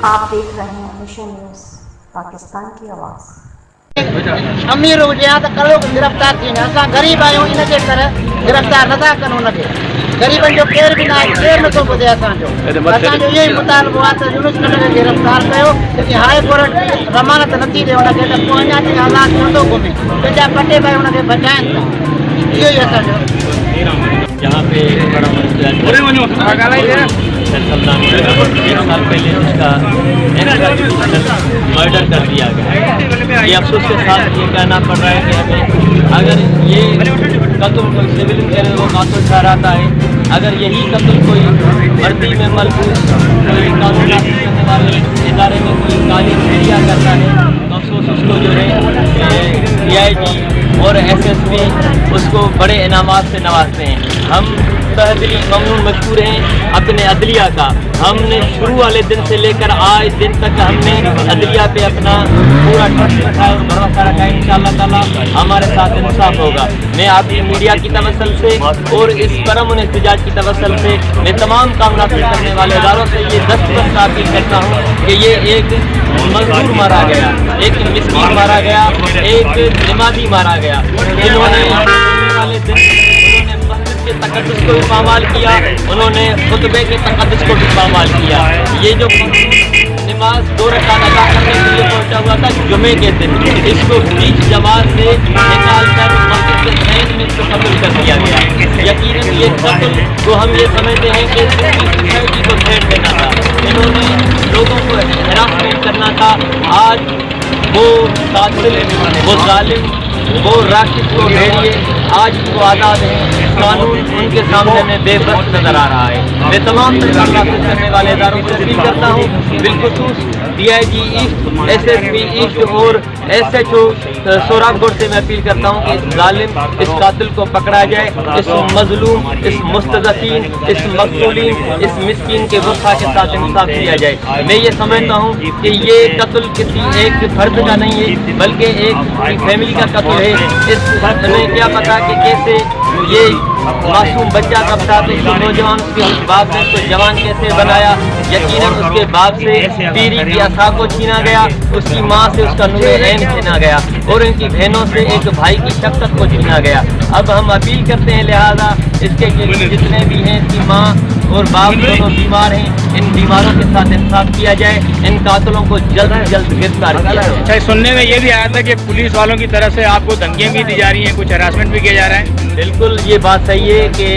آپ دیکھ رہے ہیں مشن نیوز پاکستان کی آواز. امیر हुजे त करो गिरफ़्तार थींदा. असां ग़रीब आहियूं, इन जे करे गिरफ़्तार नथा कनि हुनखे. ग़रीबनि जो केर बि न आहे, केर नथो ॿुधे असांजो. असांजो इहो ई मुतालबो आहे त यूनुस खान खे गिरफ़्तार कयो. हाई कोर्ट ज़मानत नथी ॾे हुनखे, त पोइ अञा ताईं हालात नथो घुमे. पंहिंजा पटे भाई हुनखे बचाइनि था. इहो ई असांजो. जहाँ पे एक साल पहले उसका मर्डर कर दिया गया. ये अफसोस के साथ ये कहना पड़ रहा है कि हमें अगर ये कत्ल कोई सिविल करे वो कातुल ठहराता है, अगर यही कत्ल कोई वर्दी में मलबूस कोई कानून करने वाले इदारे में कोई काली मीडिया करता है तो अफसोस उसको जो है DIG और SSP उसको बड़े इनामात से नवाजते हैं. हम तहदिली ममनून मशहूर हैं अपने अदलिया का. हमने शुरू वाले दिन से लेकर आज दिन तक हमने अदलिया पे अपना पूरा ट्रस्ट रखा है और भरोसा रखा है. इंशाअल्लाह ताला हमारे साथ इंसाफ होगा. मैं आपकी मीडिया की तवस्सुल से और इस परम एहतजाज की तवस्सुल से मैं तमाम काम नाफिज करने वाले इदारों से ये दस्तखत अपील करता हूँ कि ये एक मजदूर मारा गया, एक मिस्कीन मारा गया, एक नमाजी मारा गया. जिन्होंने वाले दिन के तकद्दुस को भी पामाल किया, उन्होंने खुतबे के तकद्दुस को भी पामाल किया. ये जो नमाज 2 रकात अदा करने के लिए पहुंचा हुआ था जुमे के दिन, इसको बीच जमात से निकाल कर मस्जिद के ज़हन में इसको कत्ल कर दिया गया. यकीनन ये कत्ल को हम ये समझते हैं कि सोसाइटी को थ्रेट देना था. इन्होंने लोगों को हरासमेंट करना था. आज वो कातिल, वो जालिम, वो राशिद, वो भेड़िए आज वो आज़ाद हैं. कानून उनके सामने में बेबस नजर आ रहा है. मैं तमाम करने वाले इदारों से अपील करता हूँ, बिलखुसूस DIG ईस्ट, SSP ईस्ट और SHO सोराबगढ़ से मैं अपील करता हूँ कि इस जालिम, इस कातिल को पकड़ा जाए. इस मजलूम, इस मुस्तज़फ़ीन, इस मक़तूलीन, इस मिस्कीन के वफ़ा के साथ इंसाफ किया जाए. मैं ये समझता हूँ कि ये कत्ल किसी एक फर्द का नहीं है बल्कि एक फैमिली का कत्ल है. इस हमें क्या पता कि कैसे ये मासूम बच्चा कब था तो उसको नौजवान उसके बाप ने उसको जवान कैसे बनाया. यकीनन उसके बाप से पीरी की असा को छीना गया, उसकी माँ से उसका नूर ऐन छीना गया और इनकी बहनों से एक भाई की शफ़क़त को छीना गया. अब हम अपील करते हैं लिहाजा इसके जितने भी हैं, इसकी माँ और बाप दोनों बीमार हैं, इन बीमारों के साथ इंसाफ किया जाए. इन कातिलों को जल्द से जल्द गिरफ्तार किया जाए. अच्छा, सुनने में ये भी आया था कि पुलिस वालों की तरफ से आपको धमकियाँ भी दी जा रही हैं, कुछ हरासमेंट भी किया जा रहा है. बिल्कुल ये बात सही है कि